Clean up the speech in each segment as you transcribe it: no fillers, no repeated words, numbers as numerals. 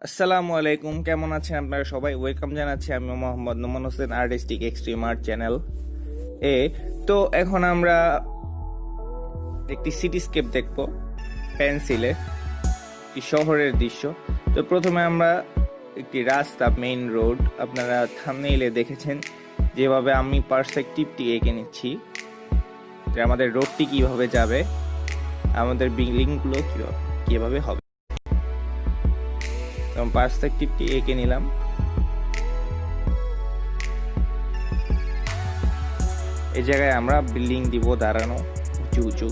আসসালামু আলাইকুম, কেমন আছেন আপনারা সবাই? ওয়েলকাম জানাচ্ছি আমি Mohammad Noman Hossain artistic extreme art channel এ। তো এখন আমরা একটি সিটিস্কেপ দেখব পেন্সিলে, একটি শহরের দৃশ্য। তো প্রথমে আমরা একটি রাস্তা, মেইন রোড, আপনারা থাম্বনেইলে দেখেছেন যেভাবে আমি পার্সপেক্টিভটি এঁকে নিচ্ছি যে আমাদের রোডটি কিভাবে যাবে, আমাদের বিল্ডিংগুলো কিভাবে হবে। এবং পার্সপেক্টিভটি এঁকে নিলাম। এই জায়গায় আমরা বিল্ডিং দিব দাঁড়ানো উঁচু উঁচু।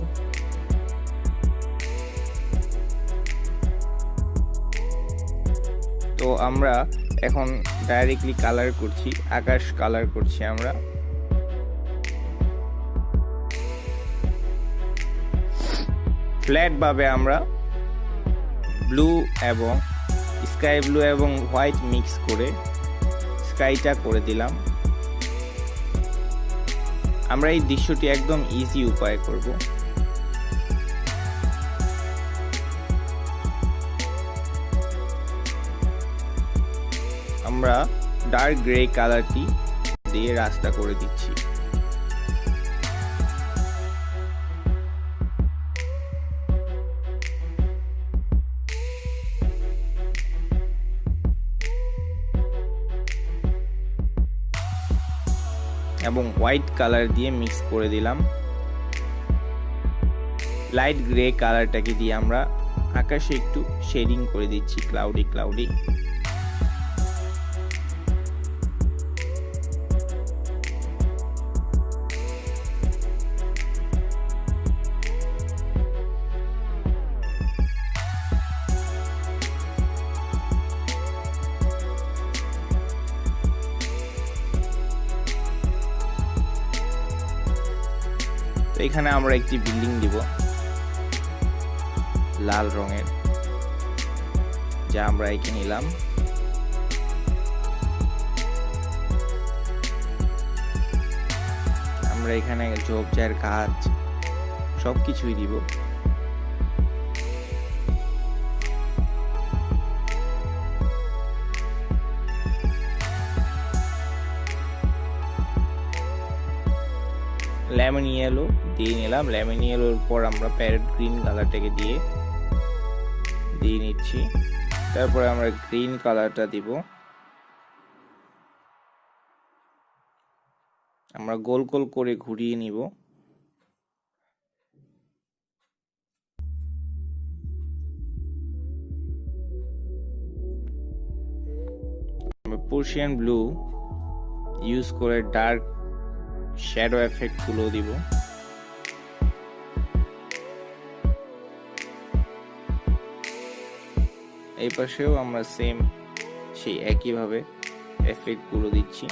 তো আমরা এখন ডাইরেক্টলি কালার করছি, আকাশ কালার করছি আমরা। ফ্ল্যাট ভাবে আমরা ব্লু এবং স্কাই ব্লু এবং হোয়াইট মিক্স করে স্কাইটা করে দিলাম। আমরা এই দৃশ্যটি একদম ইজি উপায়ে করব। আমরা ডার্ক গ্রে কালারটি দিয়ে রাস্তা করে দিচ্ছি। এবং হোয়াইট কালার দিয়ে মিক্স করে দিলাম। লাইট গ্রে কালারটাকে দিয়ে আমরা আকাশে একটু শেডিং করে দিচ্ছি, ক্লাউডি ক্লাউডি। এখানে আমরা একটি বিল্ডিং দিব লাল রঙের, যা আমরা এঁকে নিলাম। আমরা এখানে ঝোপঝাড় গাছ সবকিছুই দিব। লেমন ইয়েলো দিয়ে নিলাম। লেমন ইয়েলোর পর আমরা প্যারেট গ্রিন কালারটাকে দিয়ে নিচ্ছি। তারপরে আমরা গ্রিন কালারটা দিব। আমরা গোল গোল করে ঘুরিয়ে নিব। পার্সিয়ান ব্লু ইউজ করে ডার্ক শ্যাডো এফেক্ট গুলো দিব। এই পাশেও আমরা সেম সেই একইভাবে এফেক্ট গুলো দিচ্ছি।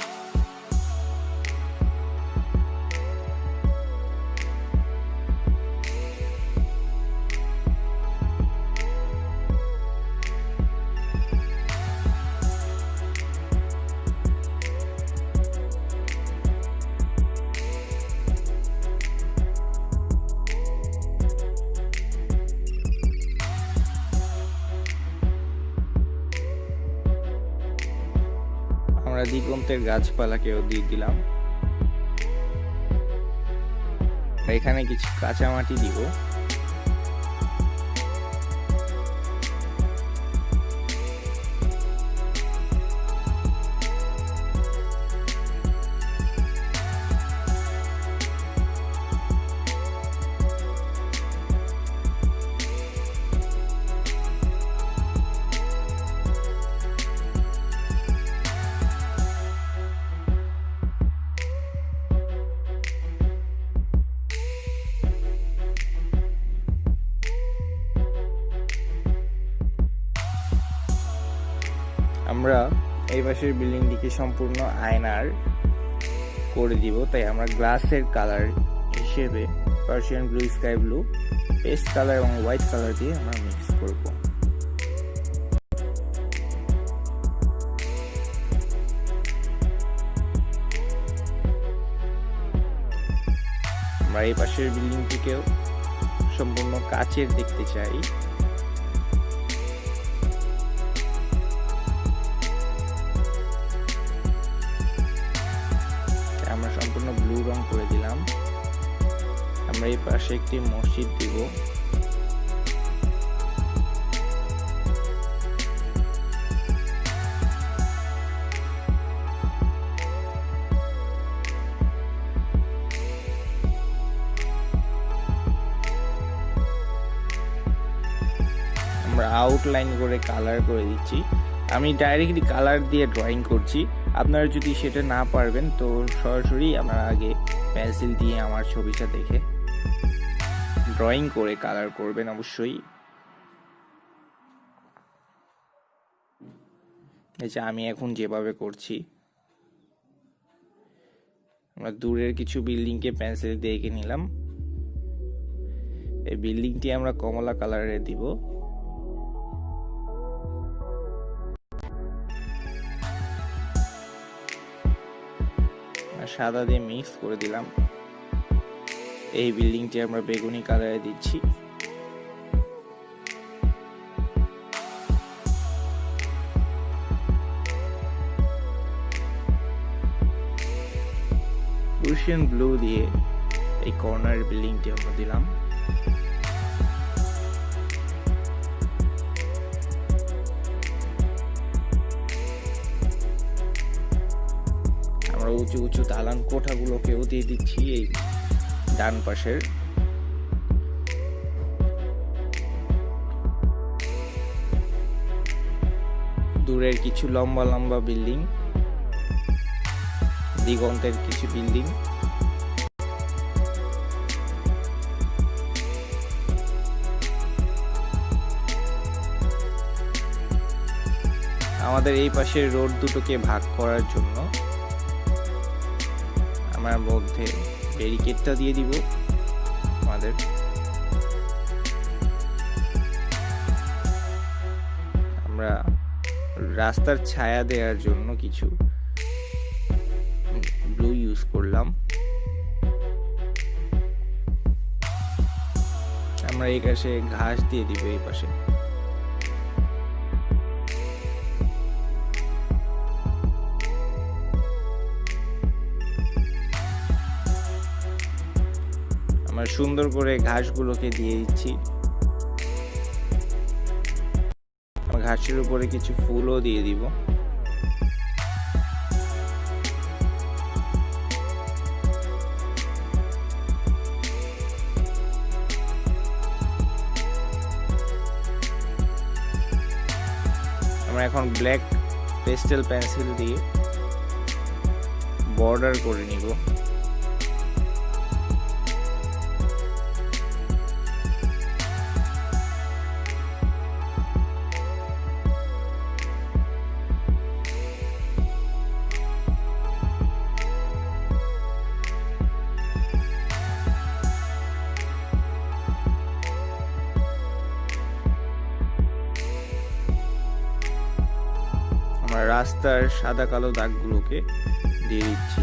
আমরা দিগন্তের গাছপালাকেও দিয়ে দিলাম। এখানে কিছু কাঁচা মাটি দিব। আমরা এই পাশের বিল্ডিংটিকে সম্পূর্ণ আয়নার করে দিব, তাই আমরা গ্লাসের কালার হিসেবে Persian blue, sky blue, paste colour এবং হোয়াইট কালার দিয়ে আমরা মিক্স করব। আমরা এই পাশের বিল্ডিংটিকেও সম্পূর্ণ কাচের দেখতে চাই। আমরা এই পাশে একটি মসজিদ দিব। আমরা আউটলাইন করে কালার করে দিচ্ছি। আমি ডাইরেক্টলি কালার দিয়ে ড্রয়িং করছি, আপনারা যদি সেটা না পারবেন তো সরাসরি আপনারা আগে পেন্সিল দিয়ে আমার ছবিটা দেখে ড্রয়িং করে কালার করবেন অবশ্যই। এই যে আমি এখন যেভাবে করছি, আমরা দূরের কিছু বিল্ডিংকে পেন্সিল দিয়ে এঁকে নিলাম। এই বিল্ডিংটি আমরা কমলা কালারে দিব। সাদা দিয়ে মিক্স করে দিলাম। এই বিল্ডিংটি আমরা বেগুনি কালারে দিচ্ছি। রুশিয়ান ব্লু দিয়ে এই কর্নার বিল্ডিংটি আমরা দিলাম। আমরা উঁচু উঁচু দালান কোঠাগুলোকেও দিয়ে দিচ্ছি এই ডান পাশের। দূরের কিছু লম্বা লম্বা বিল্ডিং, দিগন্তের কিছু বিল্ডিং, আমাদের এই পাশের রোড দুটোকে ভাগ করার জন্য আমরা মধ্যে ব্যারিকেডটা দিয়ে দিব। আমাদের আমরা রাস্তার ছায়া দেওয়ার জন্য কিছু ব্লু ইউজ করলাম। আমরা এই পাশে ঘাস দিয়ে দিব। এই পাশে আমরা সুন্দর করে ঘাসগুলোকে দিয়ে দিচ্ছি। ঘাসের উপরে কিছু ফুলও দিয়ে দিব। আমরা এখন ব্ল্যাক পেস্টেল পেন্সিল দিয়ে বর্ডার করে নিব। আমরা রাস্তার সাদা কালো দাগগুলোকে দিয়ে দিচ্ছি।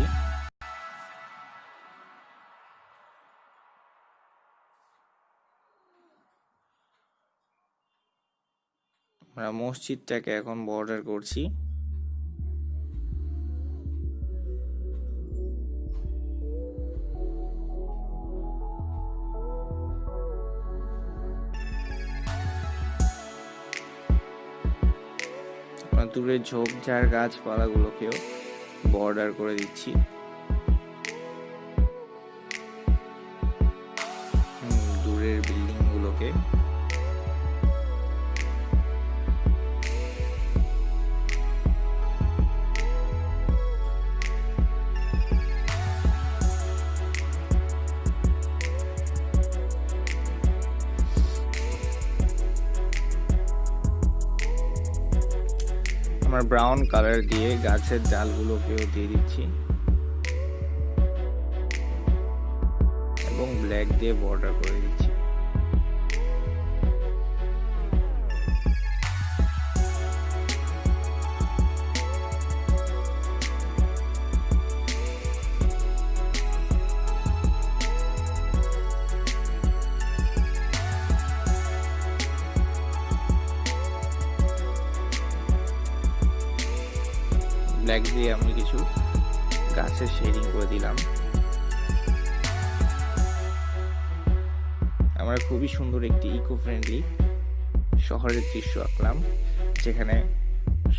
আমরা মসজিদটাকে এখন বর্ডার করছি। দূরে ঝোপঝাড় গাছপালাগুলোকেও বর্ডার করে দিচ্ছি। দূরের বিল্ডিং গুলোকে আমরা ব্রাউন কালার দিয়ে গাছের ডালগুলোকেও দিয়ে দিচ্ছি এবং ব্ল্যাক দিয়ে বর্ডার করে দিচ্ছি। ব্ল্যাক দিয়ে আমি কিছু গাছের শেডিং করে দিলাম। আমরা খুবই সুন্দর একটি ইকো ফ্রেন্ডলি শহরের দৃশ্য আঁকলাম, যেখানে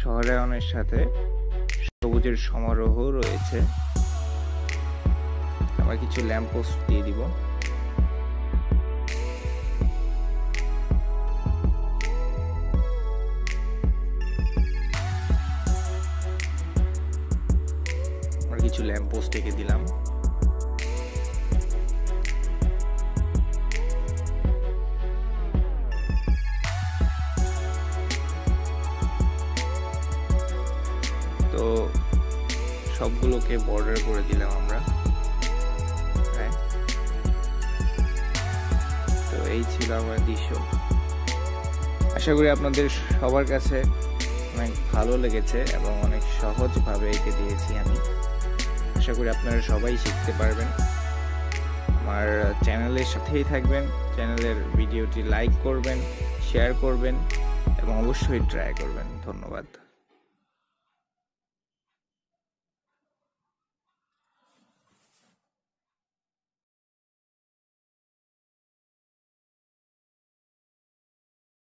শহরায়নের সাথে সবুজের সমারোহ রয়েছে। আমরা কিছু ল্যাম্প পোস্ট দিয়ে দিব। আমরা কিছু ল্যাম্প পোস্ট এঁকে দিলাম। তো সবগুলোকে বর্ডার করে দিলাম আমরা। তো এই ছিল আমার দৃশ্য। আশা করি আপনাদের সবার কাছে অনেক ভালো লেগেছে এবং অনেক সহজভাবে এঁকে দিয়েছি আমি। আশা করি আপনারা সবাই শিখতে পারবেন। আমার চ্যানেলের সাথেই থাকবেন, চ্যানেলের ভিডিওটি লাইক করবেন, শেয়ার করবেন এবং অবশ্যই ট্রাই করবেন। ধন্যবাদ।